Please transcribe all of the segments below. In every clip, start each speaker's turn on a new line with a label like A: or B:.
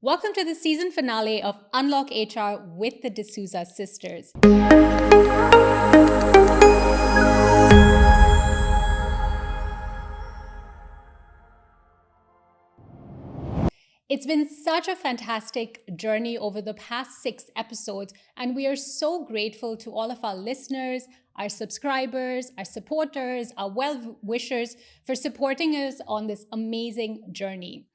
A: Welcome to the season finale of Unlock HR with the D'Souza sisters. It's been such a fantastic journey over the past 6 episodes, and we are so grateful to all of our listeners, our subscribers, our supporters, our well-wishers for supporting us on this amazing journey.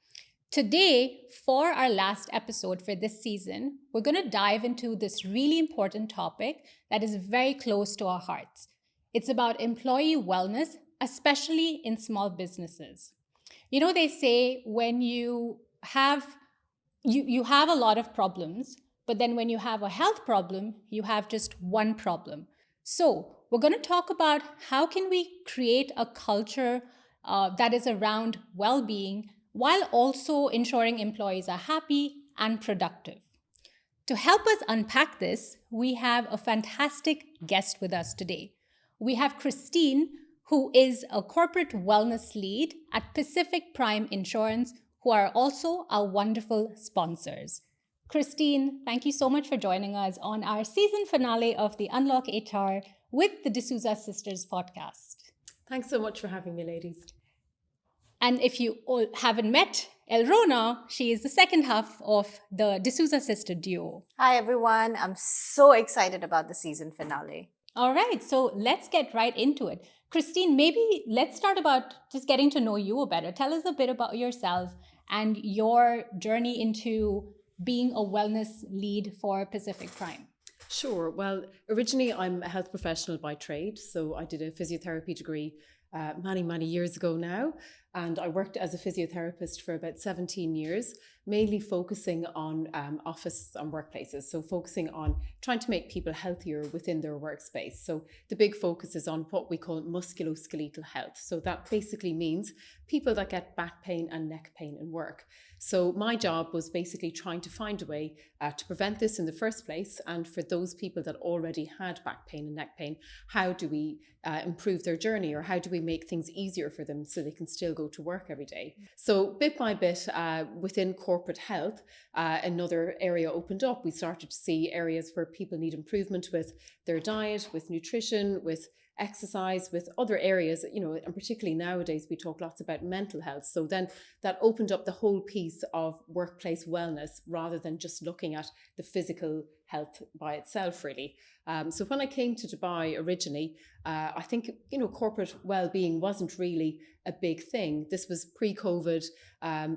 A: Today, for our last episode for this season, we're going to dive into this really important topic that is very close to our hearts. It's about employee wellness, especially in small businesses. You know, they say when you have a lot of problems, but then when you have a health problem, you have just one problem. So we're going to talk about how can we create a culture that is around well-being while also ensuring employees are happy and productive. To help us unpack this, we have a fantastic guest with us today. We have Christine, who is a corporate wellness lead at Pacific Prime Insurance, who are also our wonderful sponsors. Christine, thank you so much for joining us on our season finale of the Unlock HR with the D'Souza Sisters podcast.
B: Thanks so much for having me, ladies.
A: And if you all haven't met Elrona, she is the second half of the D'Souza sister duo.
C: Hi, everyone. I'm so excited about the season finale.
A: All right, so let's get right into it. Christine, maybe let's start about just getting to know you better. Tell us a bit about yourself and your journey into being a wellness lead for Pacific Prime.
B: Sure. Well, originally I'm a health professional by trade. So I did a physiotherapy degree many years ago now. And I worked as a physiotherapist for about 17 years, mainly focusing on office and workplaces. So focusing on trying to make people healthier within their workspace. So the big focus is on what we call musculoskeletal health. So that basically means people that get back pain and neck pain in work. So my job was basically trying to find a way to prevent this in the first place. And for those people that already had back pain and neck pain, how do we improve their journey, or how do we make things easier for them so they can still go to work every day? So bit by bit within corporate health, another area opened up. We started to see areas where people need improvement with their diet, with nutrition, with exercise, with other areas, and particularly nowadays we talk lots about mental health. So then that opened up the whole piece of workplace wellness rather than just looking at the physical health by itself, really. So when I came to Dubai originally, I think, corporate well-being wasn't really a big thing. This was pre-COVID.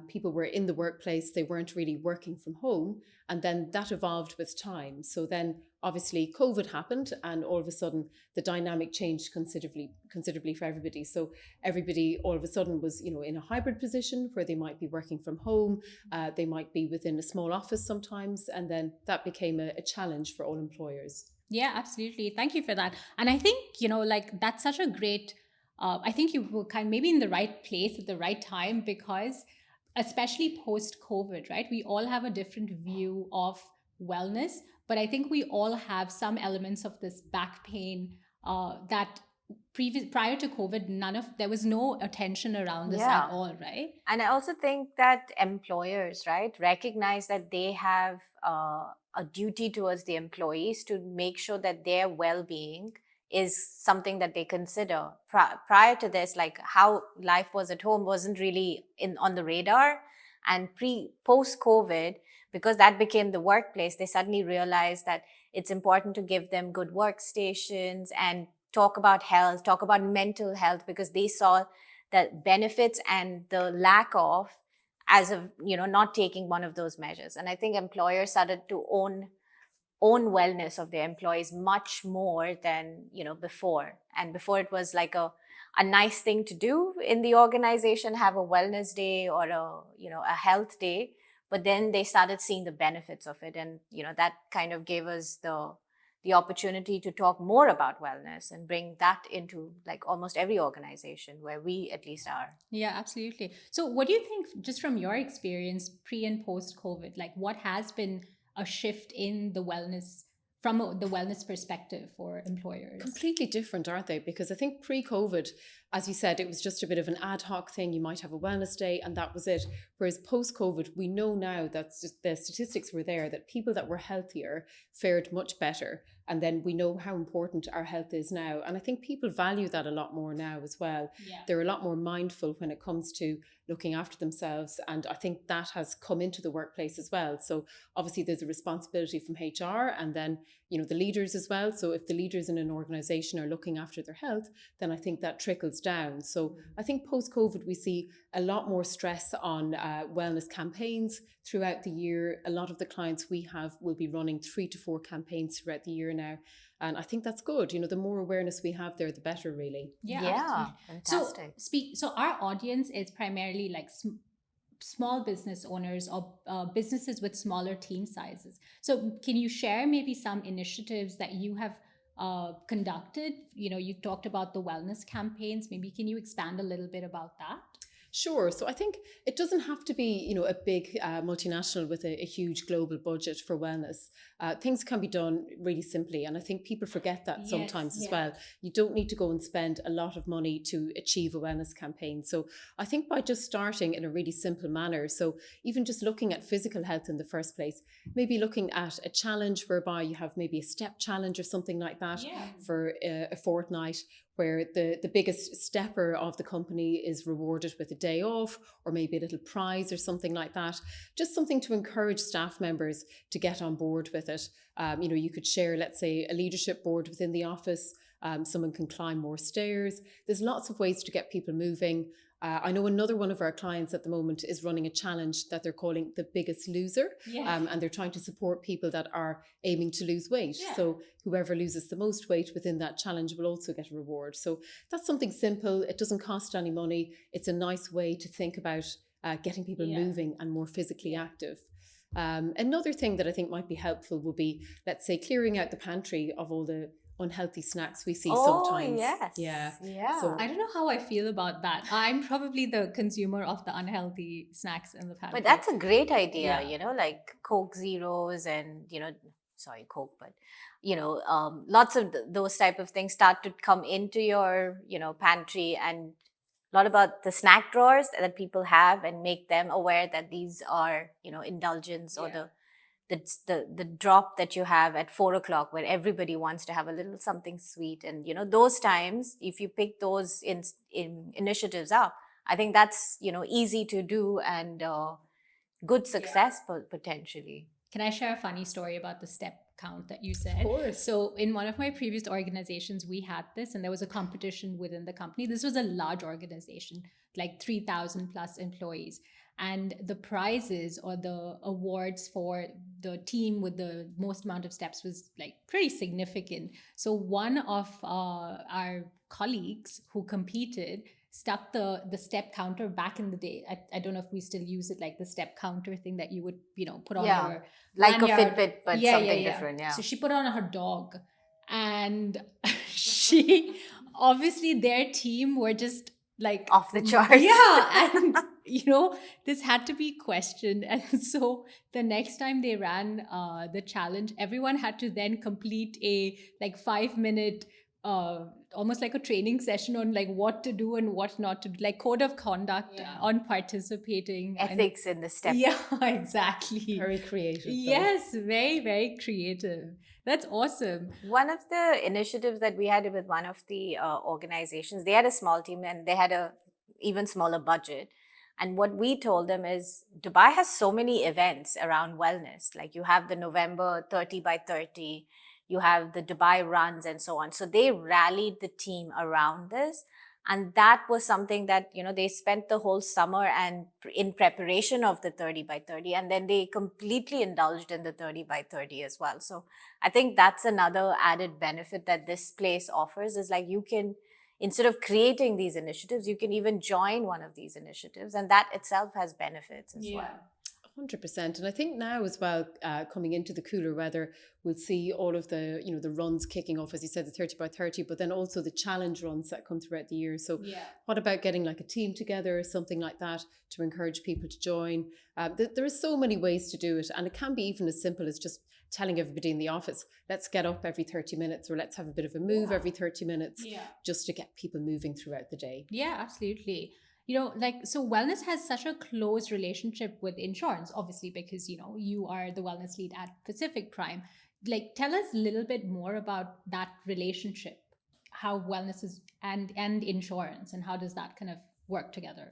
B: People were in the workplace. They weren't really working from home. And then that evolved with time. So then obviously COVID happened, and all of a sudden the dynamic changed considerably for everybody. So everybody all of a sudden was, in a hybrid position where they might be working from home. They might be within a small office sometimes. And then that became a challenge for all employers.
A: Yeah, absolutely. Thank you for that. And I think, that's such a great, I think you were maybe in the right place at the right time, because especially post-COVID, right? We all have a different view of wellness, but I think we all have some elements of this back pain that prior to COVID, there was no attention around this at all, right?
C: And I also think that employers, right, recognize that they have a duty towards the employees to make sure that their well-being is something that they consider. Prior to this, like how life was at home wasn't really on the radar. And post-COVID, because that became the workplace, they suddenly realized that it's important to give them good workstations and talk about health, talk about mental health, because they saw the benefits and the lack of as of, not taking one of those measures. And I think employers started to own wellness of their employees much more than, before. And before it was like a nice thing to do in the organization, have a wellness day or a health day. But then they started seeing the benefits of it. And, that kind of gave us the opportunity to talk more about wellness and bring that into like almost every organization where we at least are.
A: Yeah, absolutely. So what do you think, just from your experience pre and post COVID, like what has been a shift in the wellness from the wellness perspective for employers?
B: Completely different, aren't they? Because I think pre-COVID, as you said, it was just a bit of an ad hoc thing. You might have a wellness day and that was it. Whereas post-COVID, we know now that the statistics were there that people that were healthier fared much better. And then we know how important our health is now. And I think people value that a lot more now as well.
A: Yeah.
B: They're a lot more mindful when it comes to looking after themselves. And I think that has come into the workplace as well. So obviously there's a responsibility from HR and then, the leaders as well. So if the leaders in an organization are looking after their health, then I think that trickles down. So I think post-COVID, we see a lot more stress on wellness campaigns throughout the year. A lot of the clients we have will be running 3 to 4 campaigns throughout the year now. And I think that's good. The more awareness we have there, the better, really.
C: Yeah, fantastic.
A: So our audience is primarily like small business owners or businesses with smaller team sizes. So can you share maybe some initiatives that you have conducted? You talked about the wellness campaigns. Maybe can you expand a little bit about that?
B: Sure. So I think it doesn't have to be, a big multinational with a huge global budget for wellness. Things can be done really simply. And I think people forget that sometimes as well. You don't need to go and spend a lot of money to achieve a wellness campaign. So I think by just starting in a really simple manner, so even just looking at physical health in the first place, maybe looking at a challenge whereby you have maybe a step challenge or something like that for a fortnight, where the biggest stepper of the company is rewarded with a day off or maybe a little prize or something like that. Just something to encourage staff members to get on board with it. You could share, let's say, a leadership board within the office. Someone can climb more stairs. There's lots of ways to get people moving. I know another one of our clients at the moment is running a challenge that they're calling the biggest loser. And they're trying to support people that are aiming to lose weight. So whoever loses the most weight within that challenge will also get a reward. So that's something simple. It doesn't cost any money. It's a nice way to think about getting people moving and more physically active. Another thing that I think might be helpful would be, let's say, clearing out the pantry of all the unhealthy snacks we see sometimes.
C: Yeah.
B: So
A: I don't know how I feel about that. I'm probably the consumer of the unhealthy snacks in the pantry.
C: But that's a great idea, like Coke Zeros and, sorry, Coke, but, lots of those type of things start to come into your, pantry, and a lot about the snack drawers that people have, and make them aware that these are, indulgence, or the drop that you have at 4 o'clock where everybody wants to have a little something sweet. And, those times, if you pick those in initiatives up, I think that's, easy to do and good success potentially.
A: Can I share a funny story about the step count that you said?
B: Of course.
A: So in one of my previous organizations, we had this, and there was a competition within the company. This was a large organization, like 3,000 plus employees. And the prizes or the awards for the team with the most amount of steps was like pretty significant. So one of our colleagues who competed stuck the step counter back in the day. I don't know if we still use it, like the step counter thing that you would, put on your
C: like
A: lanyard.
C: a Fitbit, but something different. Yeah.
A: So she put on her dog, and she obviously their team were just like
C: off the charts.
A: Yeah. And this had to be questioned. And so the next time they ran the challenge, everyone had to then complete a like 5-minute almost like a training session on like what to do and what not to do, like code of conduct on participating,
C: ethics in the step.
A: Yeah, exactly.
B: Very creative.
A: Yes, very, very creative. That's awesome.
C: One of the initiatives that we had with one of the organizations, they had a small team and they had a even smaller budget. And what we told them is Dubai has so many events around wellness. Like you have the November 30 by 30, you have the Dubai runs and so on. So they rallied the team around this. And that was something that, they spent the whole summer and in preparation of the 30 by 30. And then they completely indulged in the 30 by 30 as well. So I think that's another added benefit that this place offers, is like you can, instead of creating these initiatives, you can even join one of these initiatives. And that itself has benefits as well.
B: 100%. And I think now as well, coming into the cooler weather, we'll see all of the, the runs kicking off, as you said, the 30 by 30, but then also the challenge runs that come throughout the year. So what about getting like a team together or something like that to encourage people to join? There are so many ways to do it. And it can be even as simple as just telling everybody in the office, let's get up every 30 minutes or let's have a bit of a move every 30 minutes just to get people moving throughout the day.
A: Yeah, absolutely. So wellness has such a close relationship with insurance, obviously, because, you are the wellness lead at Pacific Prime. Like, tell us a little bit more about that relationship, how wellness is and insurance, and how does that kind of work together?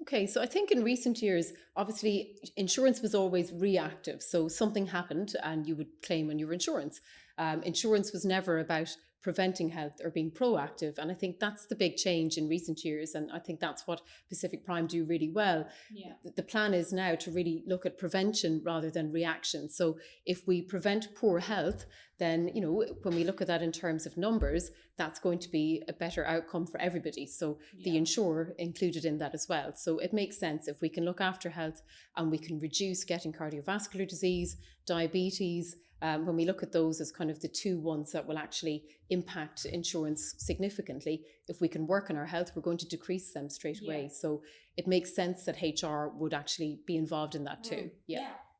B: Okay, so I think in recent years, obviously, insurance was always reactive. So something happened and you would claim on your insurance. Insurance was never about preventing health or being proactive. And I think that's the big change in recent years. And I think that's what Pacific Prime do really well.
A: Yeah.
B: The plan is now to really look at prevention rather than reaction. So if we prevent poor health, then, when we look at that in terms of numbers, that's going to be a better outcome for everybody. So the insurer included in that as well. So it makes sense if we can look after health and we can reduce getting cardiovascular disease, diabetes. When we look at those as kind of the two ones that will actually impact insurance significantly, if we can work on our health, we're going to decrease them straight away. So it makes sense that HR would actually be involved in that too.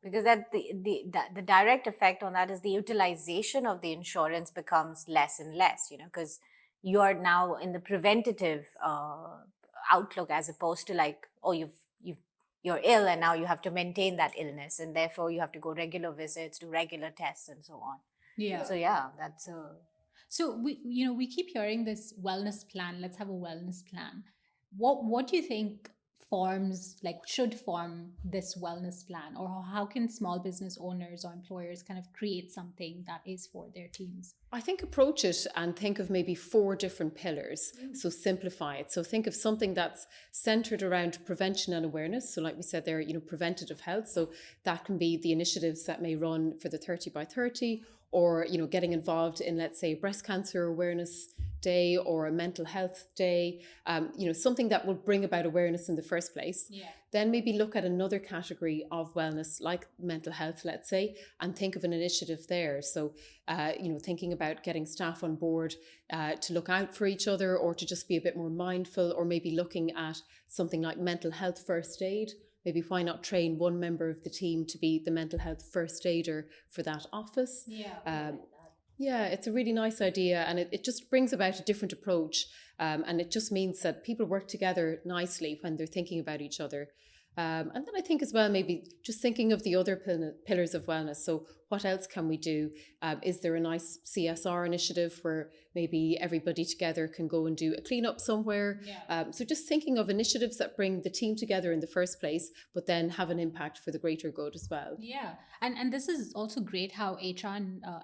C: Because that the direct effect on that is the utilization of the insurance becomes less and less, because you are now in the preventative outlook, as opposed to like, oh, you're ill and now you have to maintain that illness, and therefore you have to go regular visits, do regular tests, and so on. So that's a.
A: So we keep hearing this wellness plan. Let's have a wellness plan. What do you think should form this wellness plan, or how can small business owners or employers kind of create something that is for their teams?
B: I think approach it and think of maybe 4 different pillars. So simplify it. So think of something that's centered around prevention and awareness. So like we said there, preventative health. So that can be the initiatives that may run for the 30 by 30, or, getting involved in, let's say, breast cancer awareness day or a mental health day, something that will bring about awareness in the first place. Then maybe look at another category of wellness, like mental health, let's say, and think of an initiative there. So, thinking about getting staff on board to look out for each other, or to just be a bit more mindful, or maybe looking at something like mental health first aid. Maybe why not train one member of the team to be the mental health first aider for that office? Yeah, it's a really nice idea, and it just brings about a different approach, and it just means that people work together nicely when they're thinking about each other. And then I think as well, maybe just thinking of the other pillars of wellness. So what else can we do? Is there a nice CSR initiative where maybe everybody together can go and do a cleanup somewhere? So just thinking of initiatives that bring the team together in the first place, but then have an impact for the greater good as well.
A: Yeah. And this is also great how HR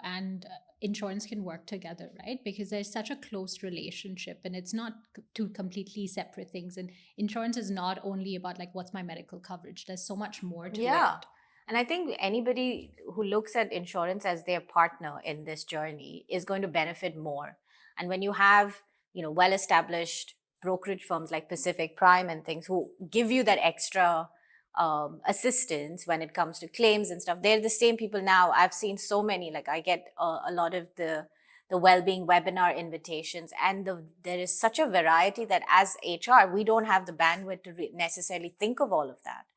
A: and insurance can work together, right? Because there's such a close relationship, and it's not two completely separate things. And insurance is not only about like, what's my medical coverage? There's so much more to it.
C: And I think anybody who looks at insurance as their partner in this journey is going to benefit more. And when you have, well-established brokerage firms like Pacific Prime and things who give you that extra assistance when it comes to claims and stuff, they're the same people now. I've seen so many, like I get a lot of the well-being webinar invitations, and there is such a variety that as HR, we don't have the bandwidth to necessarily think of all of that.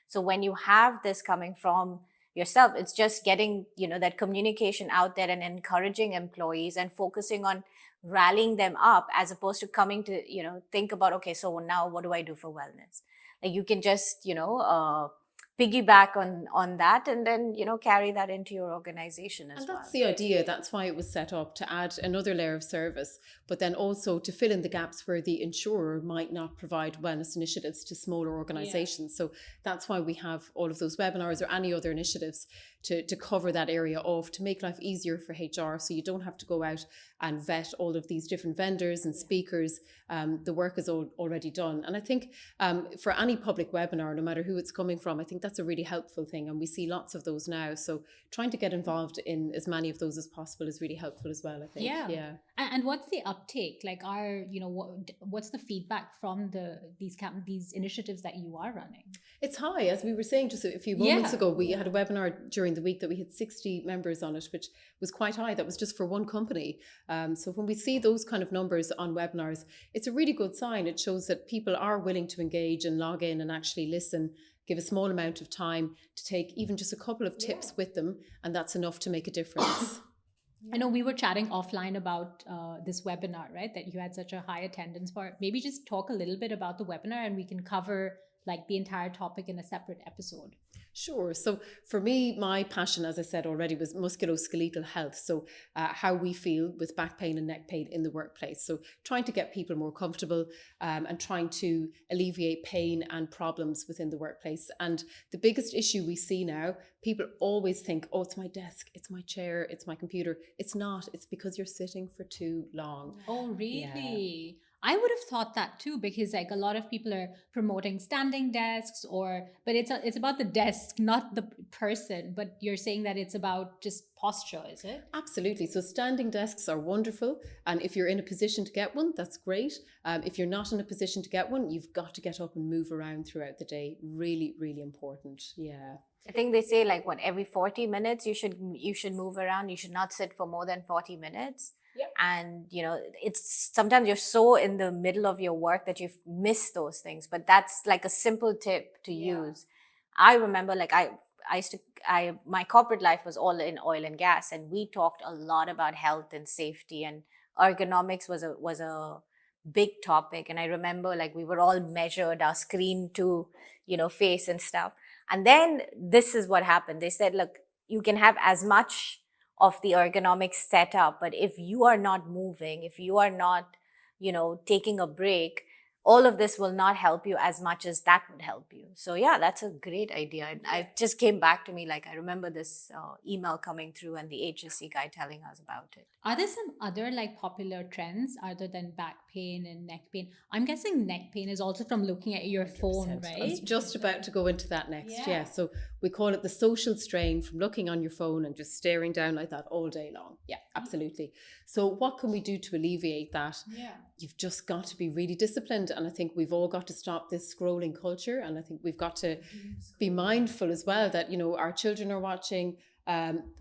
C: So when you have this coming from yourself, it's just getting, that communication out there and encouraging employees and focusing on rallying them up, as opposed to coming to, think about, okay, so now what do I do for wellness? Like you can just, piggyback on that, and then, carry that into your organization as well.
B: And that's the idea. That's why it was set up, to add another layer of service, but then also to fill in the gaps where the insurer might not provide wellness initiatives to smaller organizations. So that's why we have all of those webinars or any other initiatives to cover that area off, to make life easier for HR, so you don't have to go out and vet all of these different vendors and speakers. The work is already done. And I think for any public webinar, no matter who it's coming from, I think that's a really helpful thing. And we see lots of those now. So trying to get involved in as many of those as possible is really helpful as well, I think.
A: Yeah.
B: Yeah.
A: And what's the uptake? Like, what's the feedback from these initiatives that you are running?
B: It's high. As we were saying just a few moments ago, we had a webinar during the week that we had 60 members on it, which was quite high. That was just for one company. So when we see those kind of numbers on webinars, it's a really good sign. It shows that people are willing to engage and log in and actually listen, give a small amount of time to take even just a couple of tips with them. And that's enough to make a difference.
A: I know we were chatting offline about this webinar, right? That you had such a high attendance for. Maybe just talk a little bit about the webinar and we can cover like the entire topic in a separate episode.
B: Sure. So for me, my passion, as I said already, was musculoskeletal health. So how we feel with back pain and neck pain in the workplace. So trying to get people more comfortable and trying to alleviate pain and problems within the workplace. And the biggest issue we see now, people always think, oh, it's my desk, it's my chair, it's my computer. It's not. It's because you're sitting for too long.
A: Oh, really? Yeah. I would have thought that too, because like a lot of people are promoting standing desks but it's about the desk, not the person. But you're saying that it's about just posture, is it?
B: Absolutely. So standing desks are wonderful. And if you're in a position to get one, that's great. If you're not in a position to get one, you've got to get up and move around throughout the day. Really, really important. Yeah.
C: I think they say like every 40 minutes you should move around. You should not sit for more than 40 minutes.
B: Yep.
C: And it's sometimes you're so in the middle of your work that you've missed those things. But that's like a simple tip to use. I remember like my corporate life was all in oil and gas, and we talked a lot about health and safety, and ergonomics was a big topic. And I remember like we were all measured our screen to face and stuff. And then this is what happened. They said, look, you can have as much of the ergonomics set up, but if you are not moving, if you are not, taking a break, all of this will not help you as much as that would help you. So yeah, that's a great idea. I just came back to me, like I remember this email coming through and the HSC guy telling us about it.
A: Are there some other like popular trends other than back pain and neck pain? I'm guessing neck pain is also from looking at your phone, right?
B: I was just about to go into that next. Yeah. So we call it the social strain from looking on your phone and just staring down like that all day long. Yeah, absolutely. So what can we do to alleviate that?
A: Yeah.
B: You've just got to be really disciplined. And I think we've all got to stop this scrolling culture. And I think we've got to be mindful as well that, our children are watching.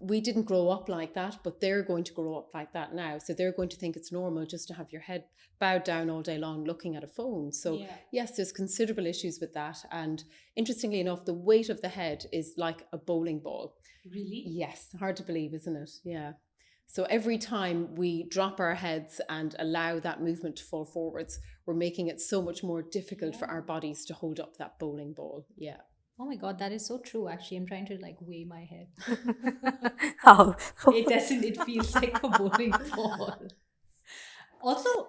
B: We didn't grow up like that, but they're going to grow up like that now. So they're going to think it's normal just to have your head bowed down all day long looking at a phone. So yes, there's considerable issues with that. And interestingly enough, the weight of the head is like a bowling ball.
A: Really?
B: Yes. Hard to believe, isn't it? Yeah. So every time we drop our heads and allow that movement to fall forwards, we're making it so much more difficult for our bodies to hold up that bowling ball. Yeah.
A: Oh my God, that is so true. Actually, I'm trying to like weigh my head.
C: How?
A: It doesn't, it feels like a bowling ball. Also,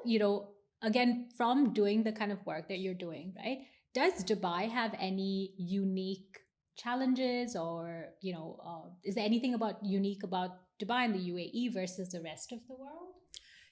A: again, from doing the kind of work that you're doing, right? Does Dubai have any unique challenges or, is there anything unique about Dubai and the UAE versus the rest of the world?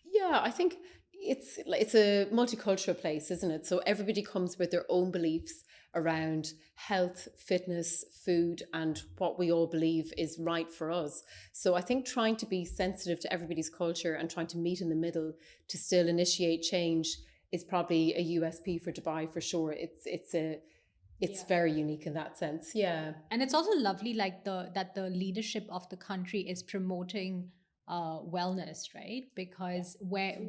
B: Yeah, I think it's a multicultural place, isn't it? So everybody comes with their own beliefs around health, fitness, food, and what we all believe is right for us. So I think trying to be sensitive to everybody's culture and trying to meet in the middle to still initiate change is probably a USP for Dubai for sure. It's very unique in that sense. Yeah.
A: And it's also lovely like that the leadership of the country is promoting wellness, right? Because where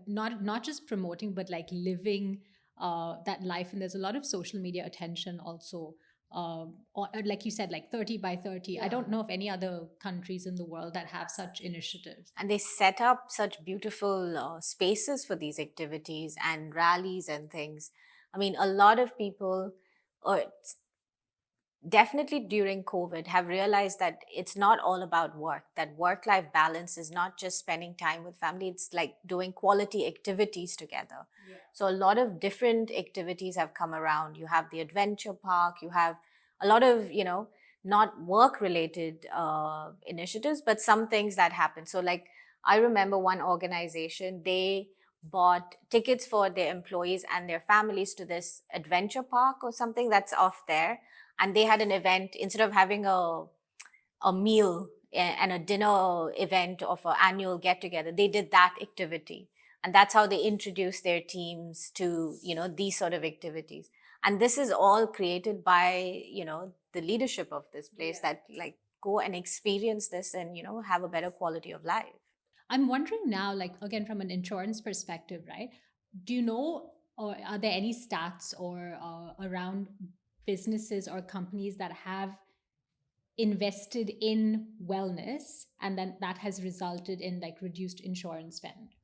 A: not just promoting but like living that life, and there's a lot of social media attention also, or like you said, like 30 by 30. I don't know of any other countries in the world that have such initiatives.
C: And they set up such beautiful spaces for these activities and rallies and things. I mean, a lot of people, definitely during COVID, have realized that it's not all about work, that work-life balance is not just spending time with family, it's like doing quality activities together. Yeah. So a lot of different activities have come around. You have the adventure park, you have a lot of, not work-related initiatives, but some things that happen. So like, I remember one organization, they bought tickets for their employees and their families to this adventure park or something that's off there. And they had an event, instead of having a meal and a dinner event of an annual get together, they did that activity. And that's how they introduced their teams to, these sort of activities. And this is all created by, the leadership of this place, that like go and experience this and, have a better quality of life.
A: I'm wondering now, like again from an insurance perspective, right? Do you know, or are there any stats or around businesses or companies that have invested in wellness and then that has resulted in like reduced insurance spend?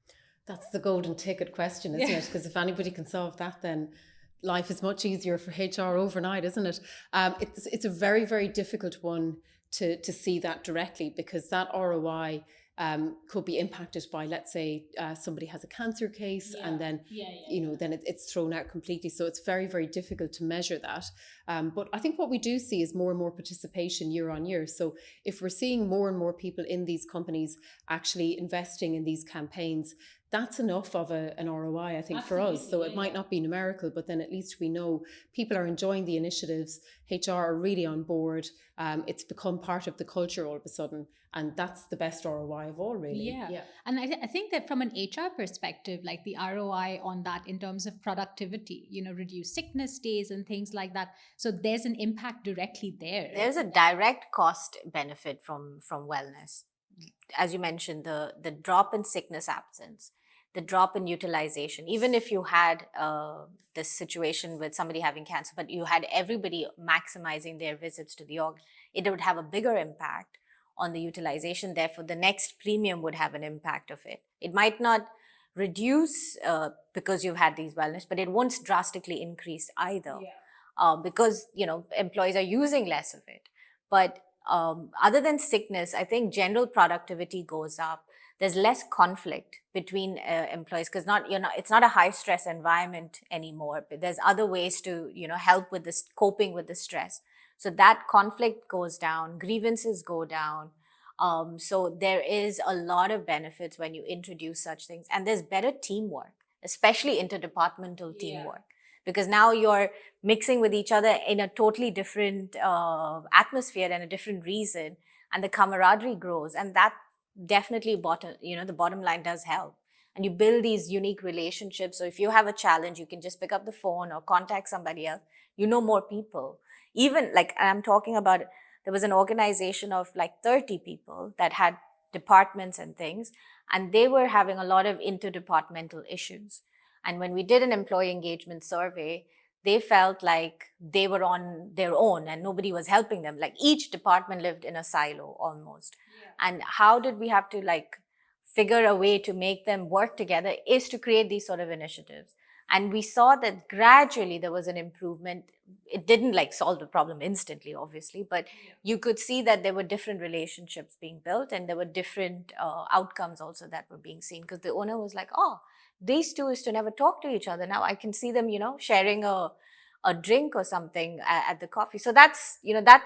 B: That's the golden ticket question, isn't it? Because if anybody can solve that, then life is much easier for HR overnight, isn't it? It's a very, very difficult one to see that directly, because that ROI could be impacted by, let's say, somebody has a cancer case, and then then it's thrown out completely. So it's very, very difficult to measure that. But I think what we do see is more and more participation year on year. So if we're seeing more and more people in these companies actually investing in these campaigns, that's enough of an ROI, I think, for us. So it might not be numerical, but then at least we know people are enjoying the initiatives. HR are really on board. It's become part of the culture all of a sudden. And that's the best ROI of all, really.
A: Yeah. And I think that from an HR perspective, like the ROI on that in terms of productivity, reduce sickness days and things like that. So there's an impact directly there.
C: There's a direct cost benefit from wellness. As you mentioned, the drop in sickness absence, the drop in utilization. Even if you had this situation with somebody having cancer, but you had everybody maximizing their visits to the org, it would have a bigger impact on the utilization. Therefore, the next premium would have an impact of it. It might not reduce because you've had these wellness, but it won't drastically increase either. Because employees are using less of it. But other than sickness, I think general productivity goes up. There's less conflict between employees, because it's not a high stress environment anymore. But there's other ways to help with this, coping with the stress. So that conflict goes down, grievances go down. So there is a lot of benefits when you introduce such things, and there's better teamwork, especially interdepartmental teamwork, because now you're mixing with each other in a totally different atmosphere and a different reason, and the camaraderie grows, and that definitely the bottom line does help. And you build these unique relationships. So if you have a challenge, you can just pick up the phone or contact somebody else. More people. Even like I'm talking about, there was an organization of like 30 people that had departments and things, and they were having a lot of interdepartmental issues. And when we did an employee engagement survey, they felt like they were on their own and nobody was helping them. Like each department lived in a silo almost. And how did we have to like figure a way to make them work together is to create these sort of initiatives. And we saw that gradually there was an improvement. It didn't like solve the problem instantly, obviously, but you could see that there were different relationships being built, and there were different outcomes also that were being seen, because the owner was like, oh, these two used to never talk to each other. Now I can see them, sharing a drink or something at the coffee. So that's, that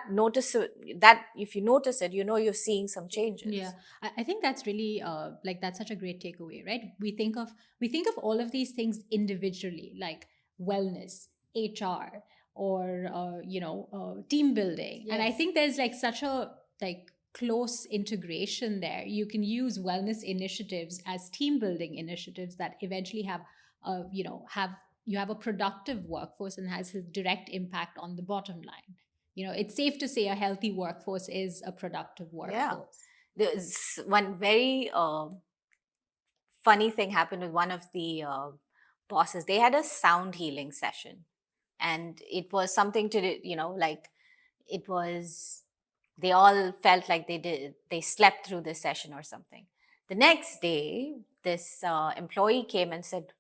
C: if you notice it, you're seeing some changes.
A: Yeah, I think that's really like that's such a great takeaway, right? We think of all of these things individually, like wellness, HR, or team building, and I think there's like such a like close integration there. You can use wellness initiatives as team building initiatives that eventually have you have a productive workforce and has a direct impact on the bottom line. It's safe to say a healthy workforce is a productive workforce.
C: There's one very funny thing happened with one of the bosses. They had a sound healing session, and it was something to do, like it was, they all felt like they slept through this session or something. The next day, this employee came and said,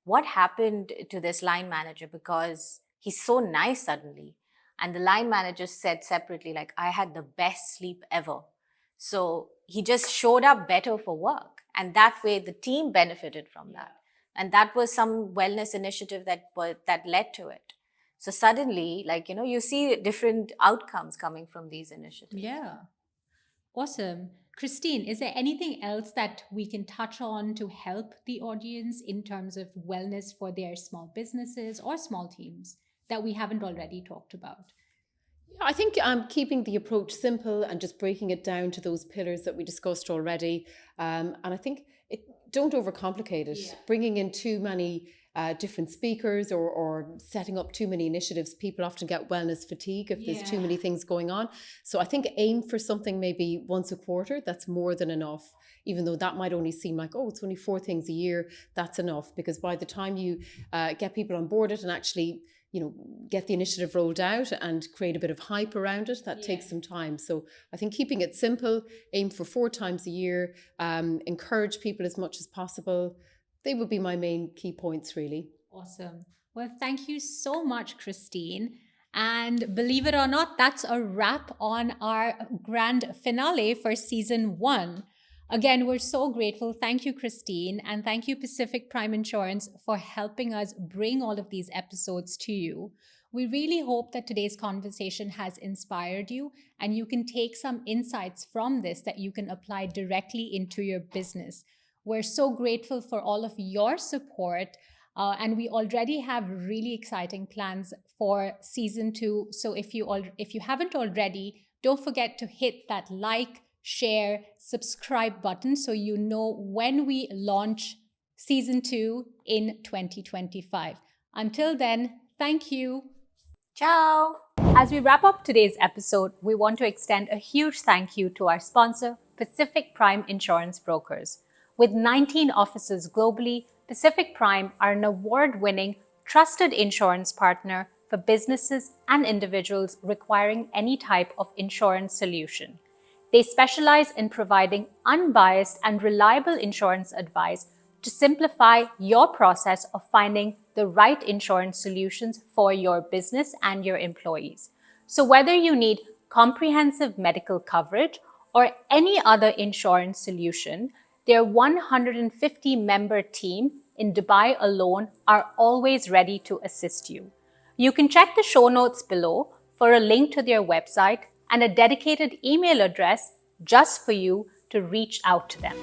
C: what happened to this line manager, because he's so nice suddenly. And the line manager said separately, like, I had the best sleep ever. So he just showed up better for work, and that way the team benefited from that. And that was some wellness initiative that led to it. So suddenly, like, you see different outcomes coming from these initiatives.
A: Yeah. Awesome. Christine, is there anything else that we can touch on to help the audience in terms of wellness for their small businesses or small teams that we haven't already talked about?
B: I think keeping the approach simple and just breaking it down to those pillars that we discussed already. And I think don't overcomplicate it.
A: Yeah.
B: Bringing in too many different speakers or setting up too many initiatives, people often get wellness fatigue if there's too many things going on. So I think aim for something maybe once a quarter. That's more than enough. Even though that might only seem like, oh, it's only 4 things a year, that's enough. Because by the time you get people on board it and actually get the initiative rolled out and create a bit of hype around it, that takes some time. So I think keeping it simple, aim for 4 times a year, encourage people as much as possible. They would be my main key points, really.
A: Awesome. Well, thank you so much, Christine. And believe it or not, that's a wrap on our grand finale for season 1. Again, we're so grateful. Thank you, Christine. And thank you, Pacific Prime Insurance, for helping us bring all of these episodes to you. We really hope that today's conversation has inspired you and you can take some insights from this that you can apply directly into your business. We're so grateful for all of your support. And we already have really exciting plans for season 2. So if you haven't already, don't forget to hit that like, share, subscribe button so you know when we launch season 2 in 2025. Until then, thank you.
C: Ciao. As we wrap up today's episode, we want to extend a huge thank you to our sponsor, Pacific Prime Insurance Brokers. With 19 offices globally, Pacific Prime are an award-winning, trusted insurance partner for businesses and individuals requiring any type of insurance solution. They specialize in providing unbiased and reliable insurance advice to simplify your process of finding the right insurance solutions for your business and your employees. So whether you need comprehensive medical coverage or any other insurance solution, their 150-member team in Dubai alone are always ready to assist you. You can check the show notes below for a link to their website and a dedicated email address just for you to reach out to them.